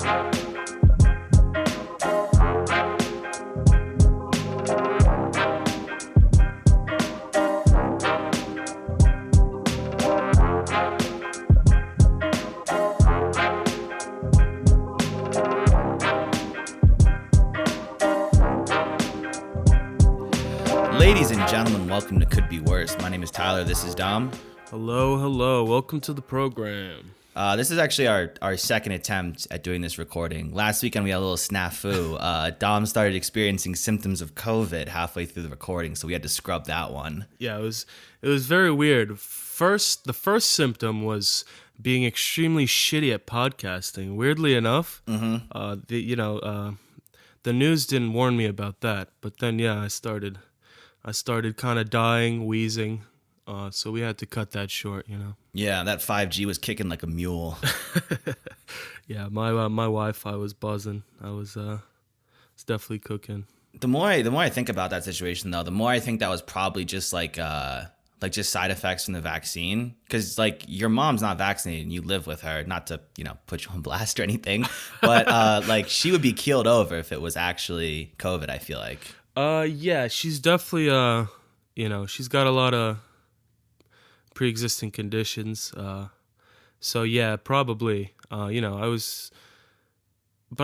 Ladies and gentlemen, welcome to Could Be Worse. My name is Tyler. This is Dom. Hello. Welcome to the program. This is actually our second attempt at doing this recording. Last weekend we had a little snafu. Dom started experiencing symptoms of COVID halfway through the recording, so we had to scrub that one. Yeah, it was very weird. The first symptom was being extremely shitty at podcasting. Weirdly enough, the news didn't warn me about that. But then, yeah, I started kind of dying, wheezing. So we had to cut that short, Yeah, that 5G was kicking like a mule. Yeah, my Wi-Fi was buzzing. It's definitely cooking. The more I think about that situation, though, the more I think that was probably just like just side effects from the vaccine. Because like your mom's not vaccinated and you live with her. Not to put you on blast or anything, but like she would be keeled over if it was actually COVID. I feel like. Yeah, she's definitely she's got a lot of pre-existing conditions. So yeah, probably. But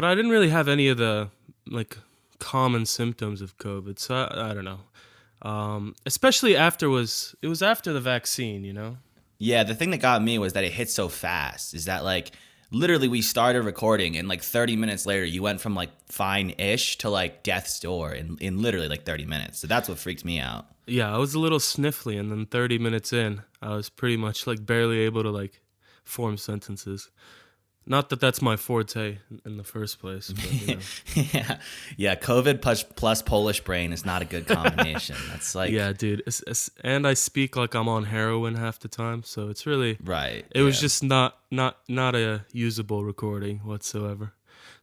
I didn't really have any of the like common symptoms of COVID. So I don't know. Especially it was after the vaccine, Yeah, the thing that got me was that it hit so fast. Is that like literally we started recording and like 30 minutes later you went from like fine-ish to like death's door in literally like 30 minutes. So that's what freaked me out. Yeah, I was a little sniffly, and then 30 minutes in, I was pretty much like barely able to like form sentences. Not that that's my forte in the first place. But, yeah. COVID plus Polish brain is not a good combination. That's like yeah, dude. And I speak like I'm on heroin half the time, so it's really right. It was just not a usable recording whatsoever.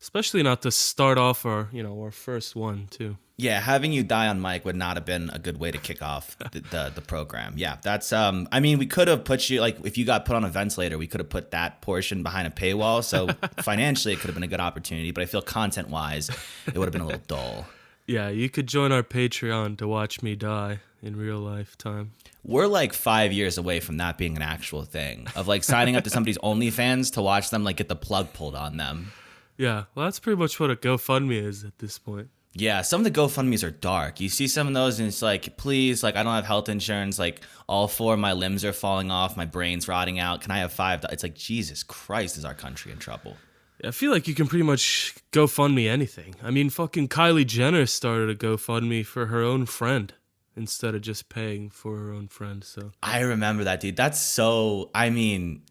Especially not to start off our first one too. Yeah, having you die on mic would not have been a good way to kick off the program. Yeah, that's I mean, we could have put you like if you got put on a ventilator, we could have put that portion behind a paywall. So financially, it could have been a good opportunity. But I feel content wise, it would have been a little dull. Yeah, you could join our Patreon to watch me die in real life time. We're like 5 years away from that being an actual thing of like signing up to somebody's OnlyFans to watch them like get the plug pulled on them. Yeah, well, that's pretty much what a GoFundMe is at this point. Yeah, some of the GoFundMes are dark. You see some of those and it's like, please, like I don't have health insurance. Like all 4 of my limbs are falling off. My brain's rotting out. Can I have $5? It's like, Jesus Christ, is our country in trouble? I feel like you can pretty much GoFundMe anything. I mean, fucking Kylie Jenner started a GoFundMe for her own friend instead of just paying for her own friend. So I remember that, dude. That's so, I mean...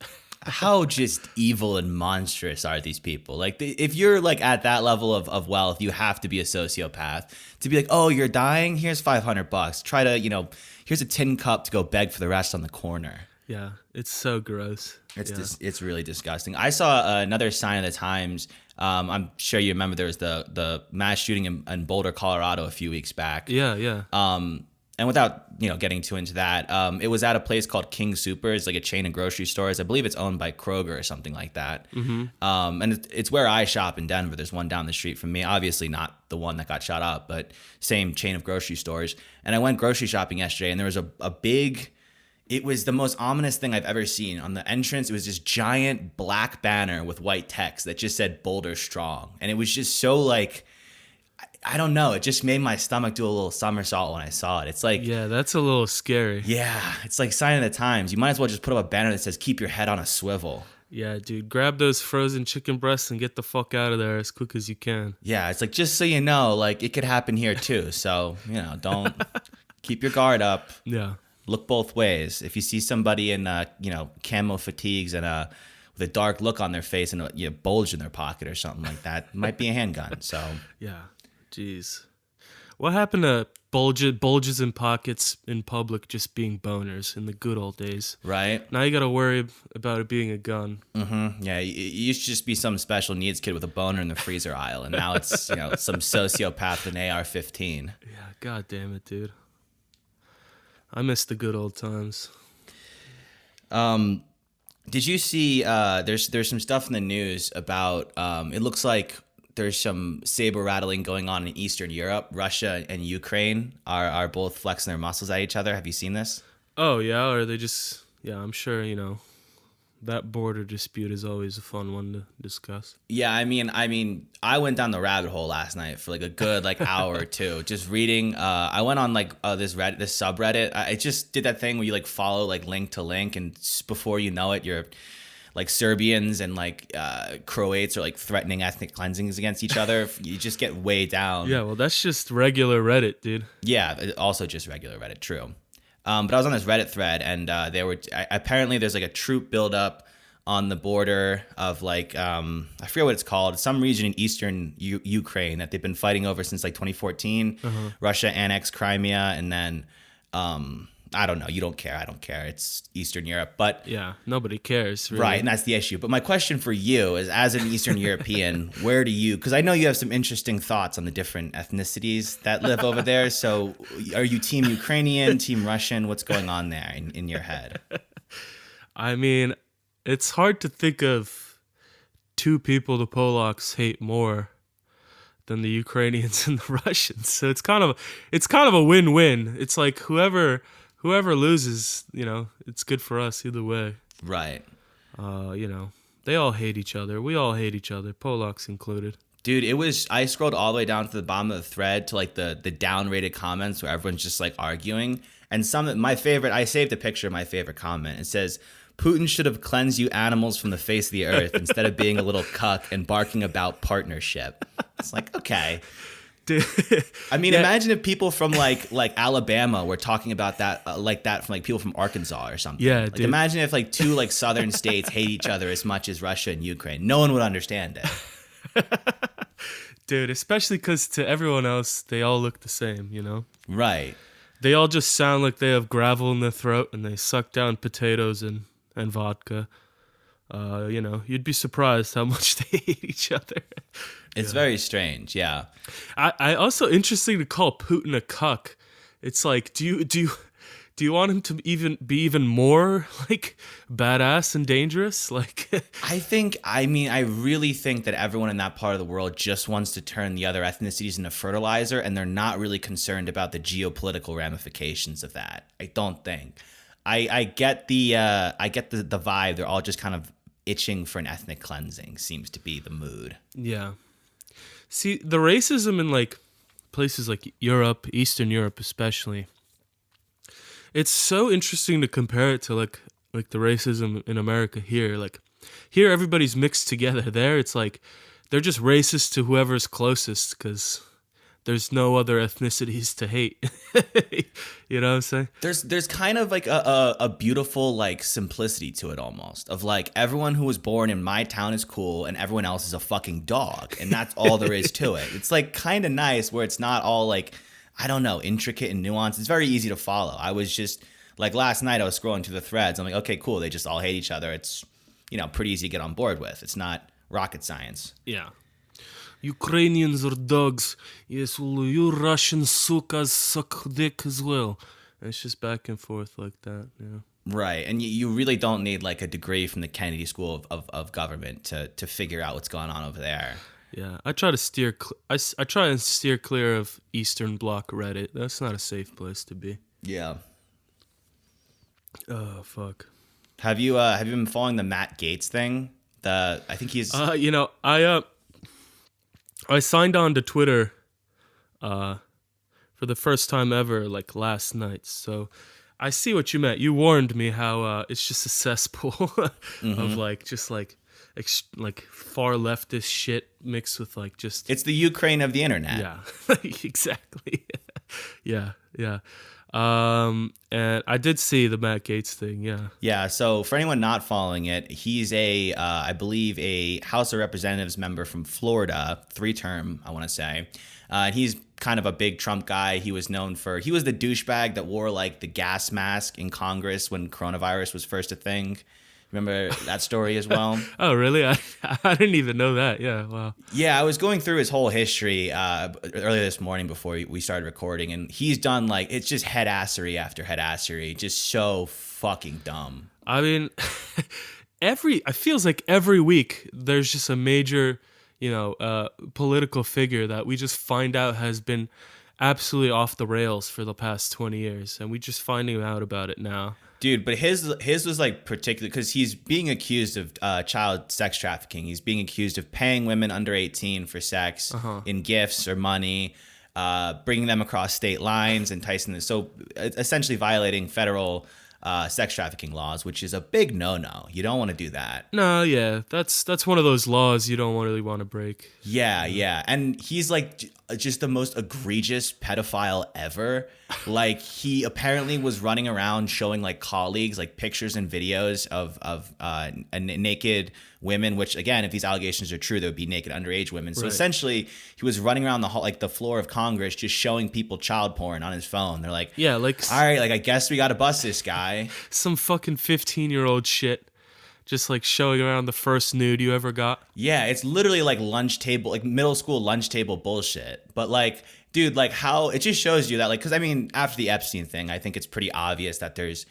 How just evil and monstrous are these people? Like, if you're like at that level of wealth, you have to be a sociopath to be like, oh, you're dying? Here's $500. Try to, here's a tin cup to go beg for the rest on the corner. Yeah, it's so gross. It's really disgusting. I saw another sign of the times. I'm sure you remember there was the mass shooting in Boulder, Colorado a few weeks back. Yeah. And without getting too into that, it was at a place called King Soopers, like a chain of grocery stores. I believe it's owned by Kroger or something like that. Mm-hmm. And it's where I shop in Denver. There's one down the street from me. Obviously not the one that got shot up, but same chain of grocery stores. And I went grocery shopping yesterday, and there was a big. It was the most ominous thing I've ever seen. On the entrance, it was this giant black banner with white text that just said Boulder Strong, and it was just so like. I don't know. It just made my stomach do a little somersault when I saw it. It's like... Yeah, that's a little scary. Yeah, it's like sign of the times. You might as well just put up a banner that says, keep your head on a swivel. Yeah, dude. Grab those frozen chicken breasts and get the fuck out of there as quick as you can. Yeah, it's like, just so you know, like, it could happen here too. So, don't... keep your guard up. Yeah. Look both ways. If you see somebody in, camo fatigues and with a dark look on their face and a bulge in their pocket or something like that, it might be a handgun, so... Yeah. Jeez. What happened to bulges in pockets in public just being boners in the good old days? Right. Now you got to worry about it being a gun. Mm-hmm. Yeah, you used to just be some special needs kid with a boner in the freezer aisle, and now it's some sociopath with an AR-15. Yeah, god damn it, dude. I miss the good old times. Did you see? There's some stuff in the news about. It looks like there's some saber rattling going on in Eastern Europe. Russia and Ukraine are both flexing their muscles at each other. Have you seen this? Oh yeah, or they just yeah. I'm sure that border dispute is always a fun one to discuss. Yeah, I went down the rabbit hole last night for like a good like hour or two, just reading. I went on like this subreddit. I just did that thing where you like follow like link to link, and before you know it, you're like Serbians and like Croats are like threatening ethnic cleansings against each other. You just get way down. Yeah, well, that's just regular Reddit, dude. Yeah, also just regular Reddit. True. But I was on this Reddit thread, and apparently there's like a troop buildup on the border of like I forget what it's called, some region in eastern Ukraine that they've been fighting over since like 2014. Russia annexed Crimea, and then I don't know. You don't care. I don't care. It's Eastern Europe, but yeah, nobody cares, really. Right, and that's the issue. But my question for you is, as an Eastern European, where do you? Because I know you have some interesting thoughts on the different ethnicities that live over there. So, are you team Ukrainian, team Russian? What's going on there in your head? I mean, it's hard to think of two people the Polacks hate more than the Ukrainians and the Russians. So it's kind of a win-win. It's like whoever loses, it's good for us either way. Right. They all hate each other. We all hate each other, Polacks included. Dude, I scrolled all the way down to the bottom of the thread to like the down-rated comments where everyone's just like arguing. And I saved a picture of my favorite comment. It says, Putin should have cleansed you animals from the face of the earth instead of being a little cuck and barking about partnership. It's like, okay. Dude. I mean, imagine if people from like Alabama were talking about that like that from like people from Arkansas or something. Yeah, like, dude. Imagine if like two like southern states hate each other as much as Russia and Ukraine. No one would understand it. Dude, especially because to everyone else, they all look the same, Right. They all just sound like they have gravel in their throat and they suck down potatoes and vodka. You'd be surprised how much they hate each other. It's very strange, yeah. I also interesting to call Putin a cuck. It's like, do you want him to be even more like badass and dangerous? Like, I really think that everyone in that part of the world just wants to turn the other ethnicities into fertilizer, and they're not really concerned about the geopolitical ramifications of that. I don't think. I get the vibe. They're all just kind of itching for an ethnic cleansing. Seems to be the mood. Yeah. See, the racism in like places like Europe, Eastern Europe especially, it's so interesting to compare it to like the racism in America here. Like here, everybody's mixed together. There, it's like they're just racist to whoever's closest because there's no other ethnicities to hate. You know what I'm saying? There's kind of like a beautiful like simplicity to it almost, of like everyone who was born in my town is cool and everyone else is a fucking dog, and that's all there is to it. It's like kind of nice where it's not all like, I don't know, intricate and nuanced. It's very easy to follow. I was just like last night I was scrolling through the threads. I'm like, okay, cool. They just all hate each other. It's pretty easy to get on board with. It's not rocket science. Yeah. Ukrainians are dogs. Yes, well, you Russian sukas suck dick as well. And it's just back and forth like that. Yeah. Right, and you really don't need like a degree from the Kennedy School of Government to figure out what's going on over there. Yeah, I try to steer. I try and steer clear of Eastern Bloc Reddit. That's not a safe place to be. Yeah. Oh fuck. Have you been following the Matt Gaetz thing? I think he's. I signed on to Twitter for the first time ever, like last night. So I see what you meant. You warned me how it's just a cesspool of like just like far leftist shit mixed with like just. It's the Ukraine of the internet. Yeah, exactly. yeah. And I did see the Matt Gaetz thing, yeah. Yeah, so for anyone not following it, he's I believe a House of Representatives member from Florida, 3-term, I want to say. He's kind of a big Trump guy. He was the douchebag that wore like the gas mask in Congress when coronavirus was first a thing. Remember that story as well? Oh, really? I didn't even know that. Yeah, wow. Yeah, I was going through his whole history earlier this morning before we started recording, and he's done like, it's just headassery after headassery, just so fucking dumb. I mean, it feels like every week there's just a major, political figure that we just find out has been absolutely off the rails for the past 20 years, and we just finding out about it now. Dude, but his was like particular because he's being accused of child sex trafficking. He's being accused of paying women under 18 for sex in gifts or money, bringing them across state lines, enticing them. So essentially violating federal sex trafficking laws, which is a big no-no. You don't want to do that. No, yeah, that's one of those laws you don't really want to break. Yeah. And he's like just the most egregious pedophile ever. Like, he apparently was running around showing like colleagues like pictures and videos of naked women, which again, if these allegations are true, there would be naked underage women. So essentially he was running around the floor of Congress just showing people child porn on his phone. They're like, yeah, like, all right, like I guess we got to bust this guy. Some fucking 15-year-old shit. Just like showing around the first nude you ever got. Yeah, it's literally like lunch table, like middle school lunch table bullshit. But like, dude, like how it just shows you that, like, because I mean, after the Epstein thing, I think it's pretty obvious that there's,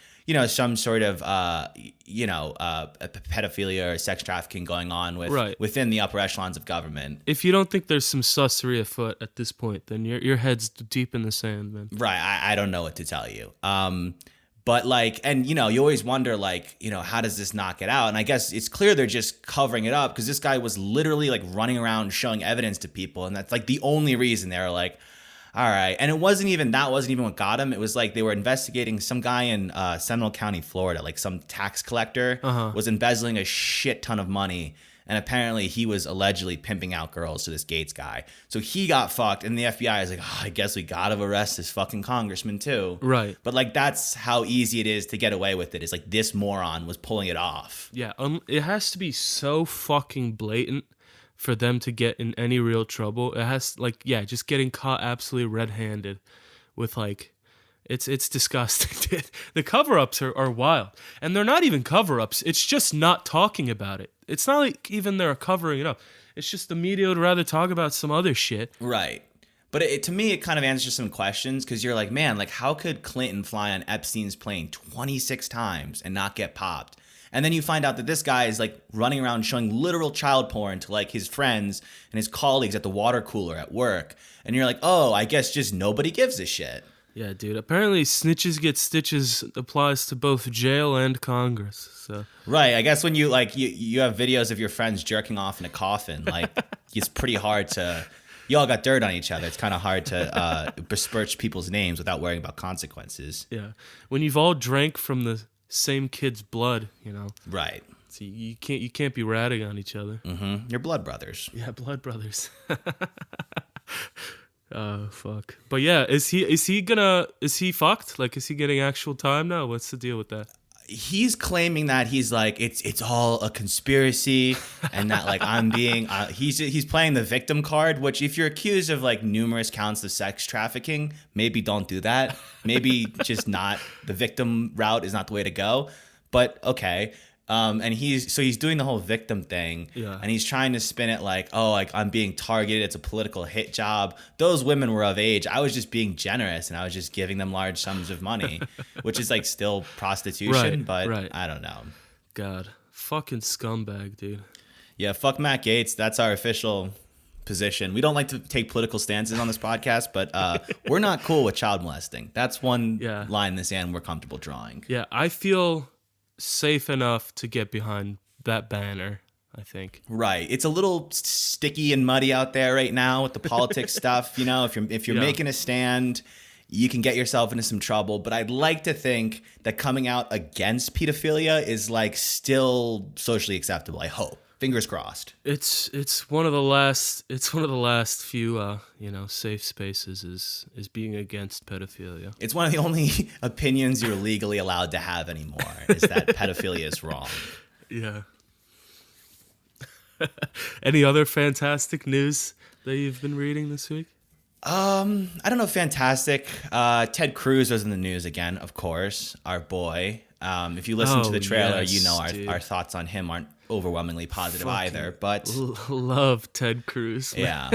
some sort of, pedophilia or sex trafficking going on within the upper echelons of government. If you don't think there's some sussery afoot at this point, then your head's deep in the sand, man. Right. I don't know what to tell you. But like, and you always wonder like, how does this not get out? And I guess it's clear they're just covering it up because this guy was literally like running around showing evidence to people. And that's like the only reason they were like, all right. And that wasn't even what got him. It was like they were investigating some guy in Seminole County, Florida, like some tax collector was embezzling a shit ton of money. And apparently he was allegedly pimping out girls to this Gates guy. So he got fucked. And the FBI is like, I guess we got to arrest this fucking congressman too. Right. But like, that's how easy it is to get away with it. It's like this moron was pulling it off. Yeah. It has to be so fucking blatant for them to get in any real trouble. It has just getting caught absolutely red-handed with like, it's disgusting. The cover-ups are wild. And they're not even cover-ups. It's just not talking about it. It's not like even they're covering it up. It's just the media would rather talk about some other shit. Right. But to me, it kind of answers some questions because you're like, man, like how could Clinton fly on Epstein's plane 26 times and not get popped? And then you find out that this guy is like running around showing literal child porn to like his friends and his colleagues at the water cooler at work. And you're like, oh, I guess just nobody gives a shit. Yeah, dude. Apparently, snitches get stitches applies to both jail and Congress. So right. I guess when you like you have videos of your friends jerking off in a coffin, like it's pretty hard to. You all got dirt on each other. It's kind of hard to besmirch people's names without worrying about consequences. Yeah, when you've all drank from the same kid's blood, Right. So you can't be ratting on each other. Mm-hmm. You're blood brothers. Yeah, blood brothers. Oh, fuck. But yeah, is he fucked? Like, is he getting actual time now? What's the deal with that? He's claiming that he's like, it's all a conspiracy and that like I'm being, he's playing the victim card, which if you're accused of like numerous counts of sex trafficking, maybe don't do that. Maybe just not, the victim route is not the way to go, but okay. And he's doing the whole victim thing, and he's trying to spin it like, oh, like I'm being targeted. It's a political hit job. Those women were of age. I was just being generous, and I was just giving them large sums of money, which is like still prostitution, but I don't know. God, fucking scumbag, dude. Yeah, fuck Matt Gaetz. That's our official position. We don't like to take political stances on this podcast, but we're not cool with child molesting. That's one line in the sand we're comfortable drawing. Yeah, I feel safe enough to get behind that banner, I think. Right. It's a little sticky and muddy out there right now with the politics stuff. If you're making a stand, you can get yourself into some trouble. But I'd like to think that coming out against pedophilia is like still socially acceptable. I hope. Fingers crossed. It's one of the last few safe spaces is being against pedophilia. It's one of the only opinions you're legally allowed to have anymore is that pedophilia is wrong. Yeah. Any other fantastic news that you've been reading this week? I don't know. Fantastic. Ted Cruz was in the news again, of course. Our boy. If you listen to the trailer, our thoughts on him aren't overwhelmingly positive either. But love Ted Cruz. Yeah,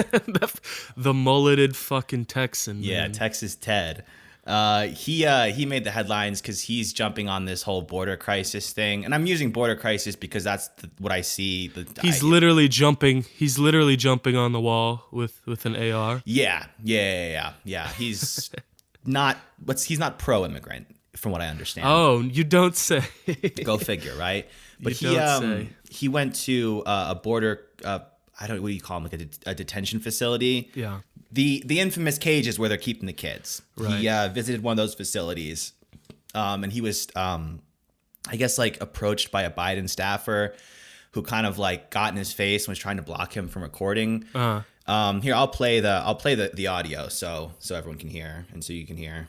the mulleted fucking Texan. Yeah, man. Texas Ted. He made the headlines because he's jumping on this whole border crisis thing, and I'm using border crisis because that's what I see. He's literally jumping. He's literally jumping on the wall with an AR. Yeah. He's not. He's not pro-immigrant, from what I understand. Oh, you don't say. Go figure, right? But he went to a border. What do you call them? Like a detention facility. Yeah. The infamous cage is where they're keeping the kids. Right. He visited one of those facilities, and he was, I guess, like approached by a Biden staffer who kind of like got in his face and was trying to block him from recording. Here, I'll play the audio so everyone can hear and so you can hear.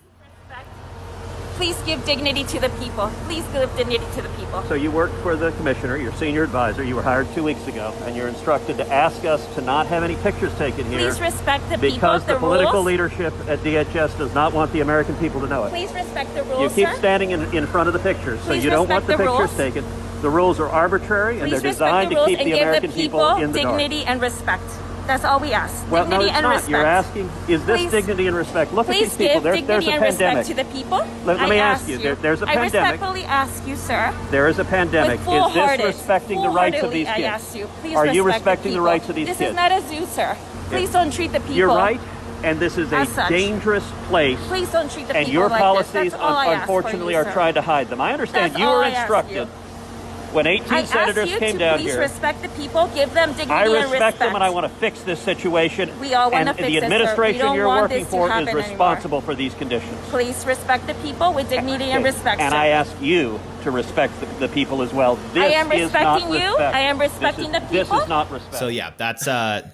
Please give dignity to the people. Please give dignity to the people. So you work for the commissioner, your senior advisor. You were hired 2 weeks ago, and you're instructed to ask us to not have any pictures taken here. Please respect the people, because the political rules. leadership at DHS does not want the American people to know it. Please respect the rules, You keep sir. standing in front of the pictures, so Please you don't want the respect the pictures rules. taken. The rules are arbitrary, and Please they're respect designed the to rules keep and the give American the people people in the dark. dignity and respect. That's all we ask. Well, no, dignity it's and not. respect. You're asking, is this Please- dignity and respect? Look at Please these people. give There's dignity a and pandemic. respect to the people. Let me I ask you, there's a I pandemic. respectfully ask you, sir. There is a pandemic. With Is full-hearted, this respecting the rights of these full-heartedly, kids? I ask you. Please Are you respect respecting the people. rights of these This kids? is not a zoo, sir. Please don't treat the people. You're right, and this is a As such. dangerous place. Please don't treat the And people your like policies, this. That's all I ask unfortunately, for you, are sir. trying to hide them. I understand That's you all were I ask instructed you. when 18 I senators ask you came to down please here. respect the people, give them dignity I and respect them, and I respect. want to fix this situation. We all wanna and fix the it, sir. We administration don't you're want working this to for is happen responsible for these conditions. Please respect the people with dignity and Okay. respect, And sir. I ask you to respect the people as well. This I am is not respecting you. respect. I am respecting the This people. is not respect. So yeah, that's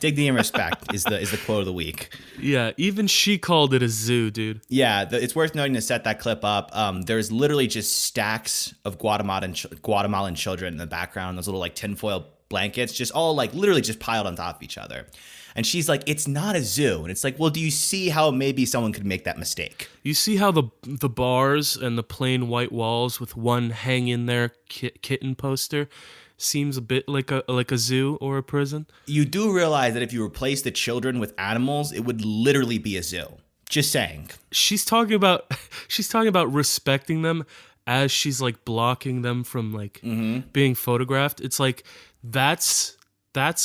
dignity and respect is the quote of the week. Yeah, even she called it a zoo, dude. Yeah, it's worth noting to set that clip up. There's literally just stacks of Guatemalan children in the background. Those little like tinfoil blankets, just all like literally just piled on top of each other. And she's like, "It's not a zoo." And it's like, well, do you see how maybe someone could make that mistake? You see how the bars and the plain white walls with one hang in there kitten poster seems a bit like a zoo or a prison? You do realize that if you replace the children with animals, it would literally be a zoo. Just saying. She's talking about respecting them as she's like blocking them from like being photographed. It's like that's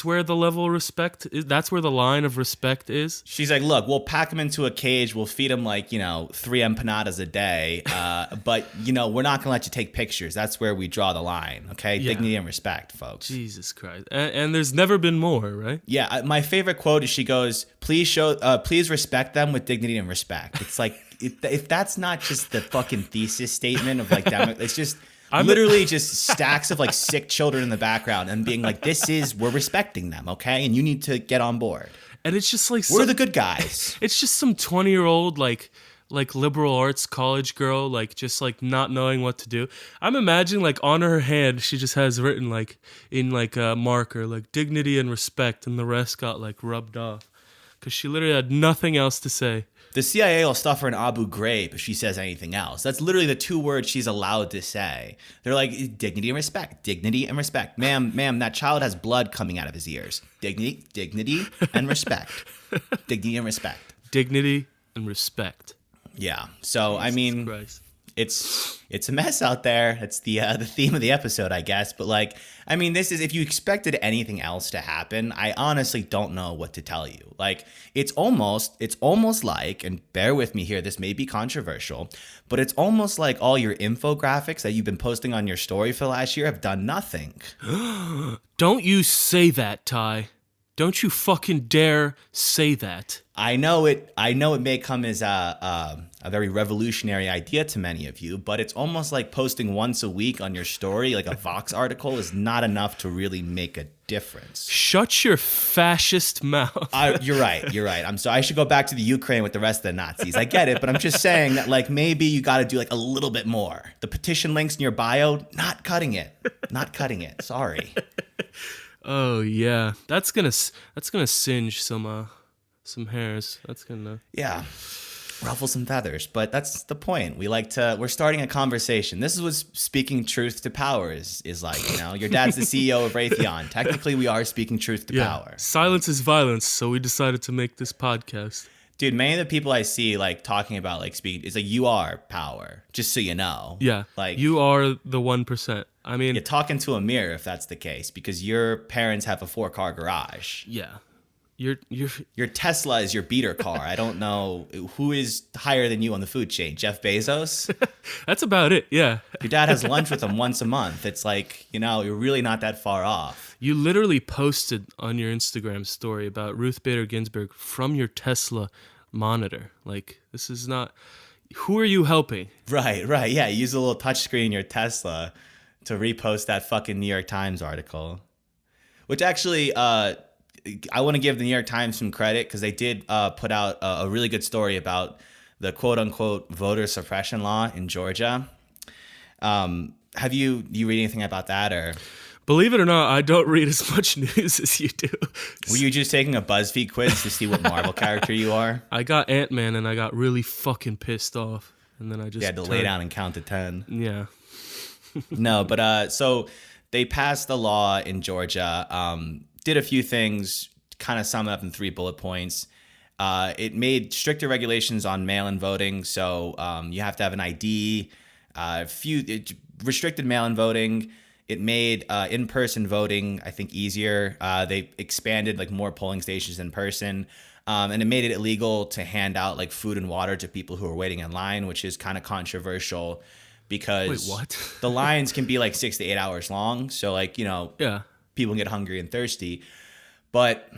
where the level of respect is. That's where the line of respect is. She's like, look, we'll pack him into a cage. We'll feed him like, 3 empanadas a day. But, we're not going to let you take pictures. That's where we draw the line. Okay. Yeah. Dignity and respect, folks. Jesus Christ. And there's never been more, right? Yeah. My favorite quote is she goes, please respect them with dignity and respect. It's like, if that's not just the fucking thesis statement of like, it's just literally just stacks of like sick children in the background and being like, we're respecting them. Okay. And you need to get on board. And it's just like We're the good guys. It's just some 20-year-old like liberal arts college girl, like just like not knowing what to do. I'm imagining like on her hand she just has written like in like a marker like dignity and respect, and the rest got like rubbed off because she literally had nothing else to say. The CIA will stuff her in Abu Ghraib if she says anything else. That's literally the 2 words she's allowed to say. They're like, dignity and respect, dignity and respect. Ma'am, that child has blood coming out of his ears. Dignity and respect. Dignity and respect. Dignity and respect. Yeah. So, I mean, Christ. it's a mess out there. It's the theme of the episode, I guess. But like, I mean, this is, if you expected anything else to happen, I honestly don't know what to tell you. Like, it's almost like, and bear with me here, this may be controversial, but it's almost like all your infographics that you've been posting on your story for the last year have done nothing. Don't you say that, Ty. Don't you fucking dare say that. I know it may come as a very revolutionary idea to many of you, but it's almost like posting once a week on your story, like a Vox article, is not enough to really make a difference. Shut your fascist mouth. You're right. I should go back to the Ukraine with the rest of the Nazis. I get it, but I'm just saying that like maybe you got to do like a little bit more. The petition links in your bio, not cutting it. Sorry. Oh yeah, that's gonna singe some hairs. That's gonna Ruffle some feathers, but that's the point. We're starting a conversation. This is what speaking truth to power is like. Your dad's the CEO of Raytheon. Technically, we are speaking truth to power. Silence is violence, so we decided to make this podcast. Dude, many of the people I see like talking about like speed, it's like you are power, just so you know. Yeah, Like you are the 1%. I mean, you're talking to a mirror if that's the case, because your parents have a 4-car garage. yeah, you're Your Tesla is your beater car. I don't know who is higher than you on the food chain. Jeff Bezos? that's about it. Yeah, Your dad has lunch with him once a month. It's like, you're really not that far off. you literally posted on your Instagram story about Ruth Bader Ginsburg from your Tesla monitor. Like, this is not. Who are you helping? Right. Yeah, you use a little touchscreen in your Tesla to repost that fucking New York Times article. Which actually, I want to give the New York Times some credit because they did put out a really good story about the quote-unquote voter suppression law in Georgia. Have you read anything about that, or Believe it or not, I don't read as much news as you do. were you just taking a BuzzFeed quiz to see what Marvel character you are? I got Ant-Man and I got really fucking pissed off, and then I just You had to lay down and count to 10. Yeah. No, but so they passed the law in Georgia, did a few things, kind of sum it up in 3 bullet points. It made stricter regulations on mail-in voting, so you have to have an ID. It restricted mail-in voting. It made in-person voting, I think, easier. They expanded like more polling stations in person. And it made it illegal to hand out like food and water to people who are waiting in line, which is kind of controversial because Wait, what? the lines can be like 6 to 8 hours long. So like, Yeah. people get hungry and thirsty. But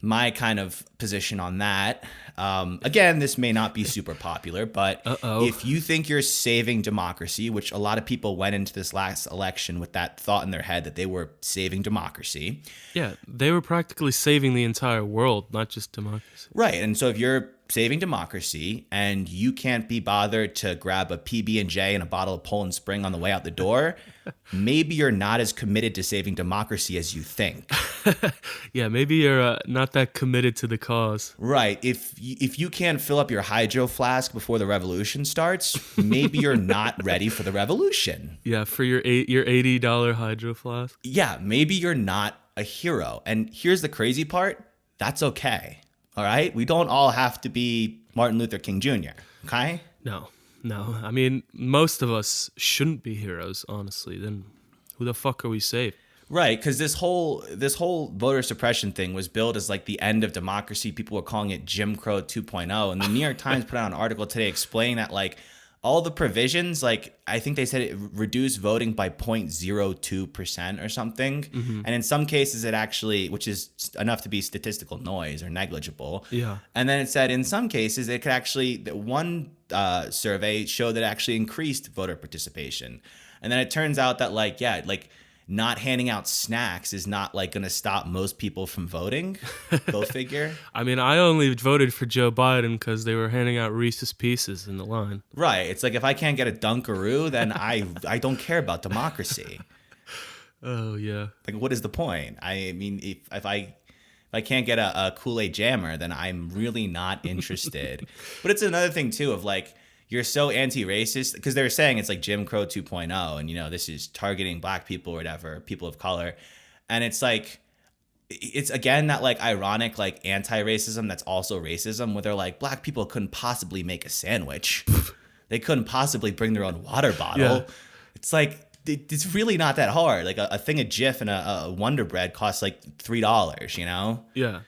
my kind of position on that, again, this may not be super popular, but if you think you're saving democracy, which a lot of people went into this last election with that thought in their head that they were saving democracy. Yeah, they were practically saving the entire world, not just democracy. Right. And so if you're saving democracy and you can't be bothered to grab a PB&J and a bottle of Poland Spring on the way out the door, maybe you're not as committed to saving democracy as you think. Yeah, maybe you're not that committed to the cause. Right. If you can't fill up your hydro flask before the revolution starts, maybe you're not ready for the revolution. Yeah, for your $80 hydro flask. Yeah, maybe you're not a hero. And here's the crazy part. That's okay. All right? We don't all have to be Martin Luther King Jr., okay? No. I mean, most of us shouldn't be heroes, honestly. Then who the fuck are we saving? Right, because this whole voter suppression thing was billed as like the end of democracy. People were calling it Jim Crow 2.0. And the New York Times put out an article today explaining that like all the provisions, like I think they said it reduced voting by 0.02% or something. Mm-hmm. And in some cases it actually, which is enough to be statistical noise or negligible. Yeah. And then it said in some cases it could actually, one survey showed that it actually increased voter participation. And then it turns out that like not handing out snacks is not like going to stop most people from voting. Go figure. I mean, I only voted for Joe Biden because they were handing out Reese's Pieces in the line. Right. It's like if I can't get a Dunkaroo, then I don't care about democracy. Oh yeah. Like, what is the point? I mean, if I can't get a Kool-Aid jammer, then I'm really not interested. But it's another thing too of like, you're so anti-racist because they're saying it's like Jim Crow 2.0 and this is targeting black people or whatever, people of color. And it's like, it's again that like ironic like anti-racism that's also racism where they're like, black people couldn't possibly make a sandwich. They couldn't possibly bring their own water bottle. Yeah. It's like, it's really not that hard. Like a thing of Jif and a Wonder Bread costs like $3, Yeah.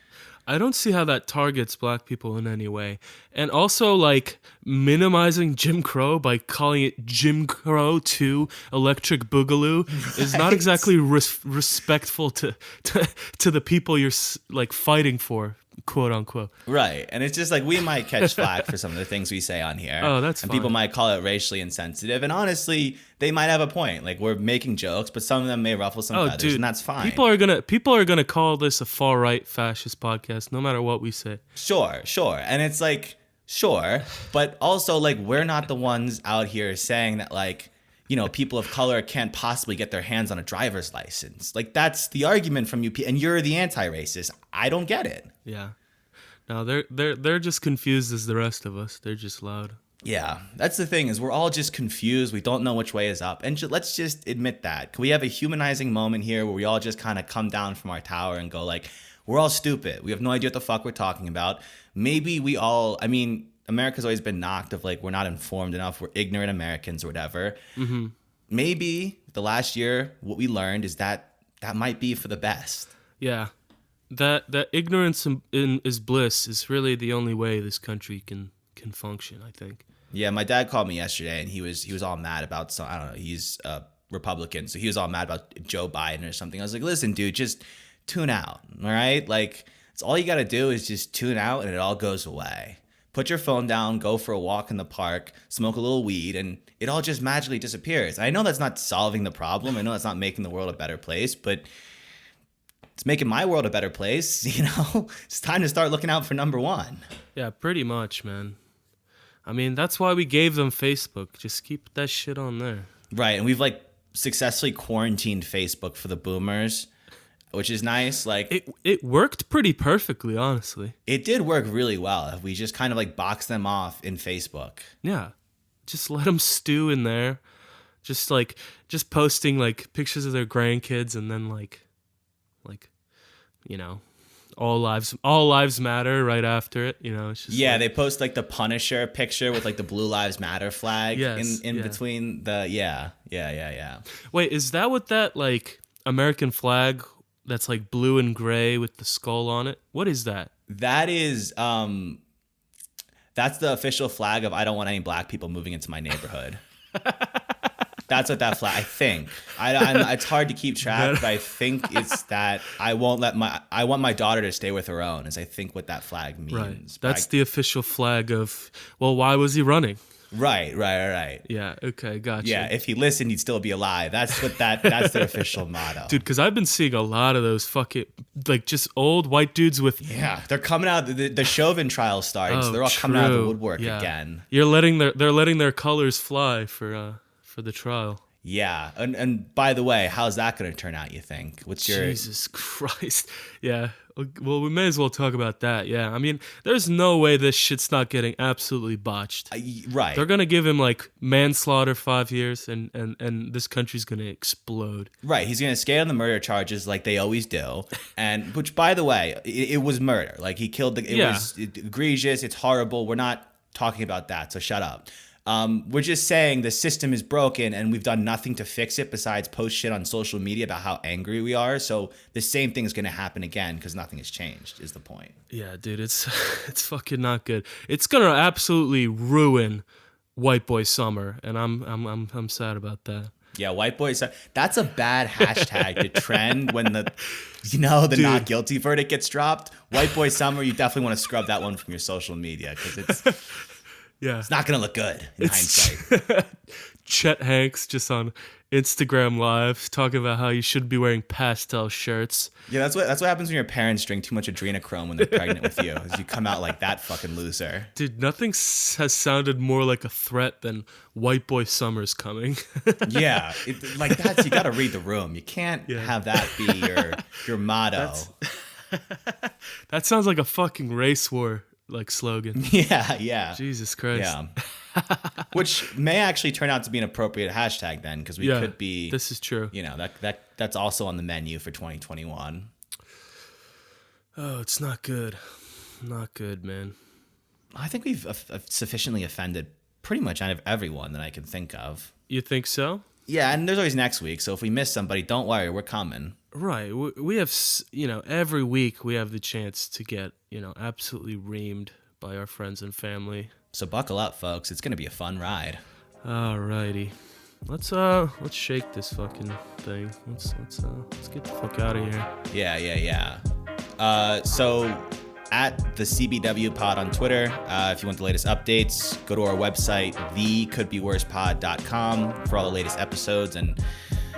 I don't see how that targets black people in any way. And also, like, minimizing Jim Crow by calling it Jim Crow 2 Electric Boogaloo is not exactly respectful to the people you're, like, fighting for, quote unquote. Right. And it's just like we might catch flack for some of the things we say on here. Oh, that's and fine. people might call it racially insensitive. And honestly, they might have a point. Like we're making jokes, but some of them may ruffle some feathers, dude, and that's fine. People are gonna call this a far right fascist podcast, no matter what we say. Sure. And it's like, sure, but also like we're not the ones out here saying that like, people of color can't possibly get their hands on a driver's license. Like that's the argument from you, and you're the anti-racist. I don't get it. Yeah. No, they're just confused as the rest of us. They're just loud. Yeah, that's the thing is we're all just confused. We don't know which way is up. And let's just admit that. Can we have a humanizing moment here where we all just kind of come down from our tower and go like, We're all stupid. We have no idea what the fuck we're talking about. Maybe we all, I mean, America's always been knocked of like, we're not informed enough. We're ignorant Americans or whatever. Mm-hmm. Maybe the last year, what we learned is that might be for the best. Yeah. That ignorance is bliss is really the only way this country can function, I think. Yeah, my dad called me yesterday and he was all mad about some, I don't know, he's a Republican, so he was all mad about Joe Biden or something. I was like, listen, dude, just tune out, all right? Like, it's all you got to do is just tune out and it all goes away. Put your phone down, go for a walk in the park, smoke a little weed, and it all just magically disappears. I know that's not solving the problem. I know that's not making the world a better place, but it's making my world a better place. You know, it's time to start looking out for number one. Yeah, pretty much, man. I mean, that's why we gave them Facebook. Just keep that shit on there. Right, and we've like successfully quarantined Facebook for the boomers, which is nice. Like it worked pretty perfectly, honestly. It did work really well. We just kind of like boxed them off in Facebook. Yeah, just let them stew in there. Just posting like pictures of their grandkids and then like you know, all lives matter right after it. You know, it's just they post like the Punisher picture with like the Blue Lives Matter flag in between the yeah. Wait, is that what that like American flag that's like blue and gray with the skull on it? What is that? That is that's the official flag of I don't want any black people moving into my neighborhood. That's what that flag, I think. It's hard to keep track, but I think it's that I want my daughter to stay with her own, is I think what that flag means. Right. That's the official flag of, well, why was he running? Right. Yeah, okay, gotcha. Yeah, if he listened, he'd still be alive. That's that's their official motto. Dude, because I've been seeing a lot of those fucking, like, just old white dudes with... Yeah, they're coming out, the Chauvin trial starting, so they're all coming out of the woodwork again. They're letting their colors fly for the trial. Yeah, and by the way, how's that going to turn out, you think? What's your... Jesus Christ. Yeah, well, we may as well talk about that, yeah. I mean, there's no way this shit's not getting absolutely botched. Right. They're going to give him, like, manslaughter 5 years, and this country's going to explode. Right, he's going to skate on the murder charges like they always do, and which, by the way, it was murder. Like, he killed it was egregious, it's horrible, we're not talking about that, so shut up. We're just saying the system is broken and we've done nothing to fix it besides post shit on social media about how angry we are. So the same thing is going to happen again because nothing has changed is the point. Yeah, dude, it's fucking not good. It's going to absolutely ruin White Boy Summer, and I'm sad about that. Yeah, White Boy Summer. That's a bad hashtag to trend when the not guilty verdict gets dropped. White Boy Summer, you definitely want to scrub that one from your social media because it's not going to look good in hindsight. Chet Hanks just on Instagram Live talking about how you should be wearing pastel shirts. Yeah, that's what happens when your parents drink too much adrenochrome when they're pregnant with you. Is you come out like that fucking loser. Dude, nothing has sounded more like a threat than White Boy Summer's coming. Yeah, like that's, you got to read the room. You can't have that be your motto. That sounds like a fucking race war like slogan. Yeah. Jesus Christ. Yeah. Which may actually turn out to be an appropriate hashtag then, because we could be. This is true. You know, that's also on the menu for 2021. Oh, it's not good. Not good, man. I think we've sufficiently offended pretty much out of everyone that I can think of. You think so? Yeah, and there's always next week, so if we miss somebody, don't worry, we're coming. Right. We have, every week we have the chance to get, absolutely reamed by our friends and family. So buckle up, folks. It's going to be a fun ride. Alrighty. Let's shake this fucking thing. Let's get the fuck out of here. Yeah. So at the CBW Pod on Twitter, if you want the latest updates, go to our website, thecouldbeworspod.com for all the latest episodes. And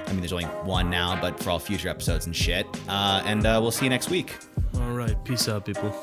I mean, there's only one now, but for all future episodes and shit. And we'll see you next week. All right. Peace out, people.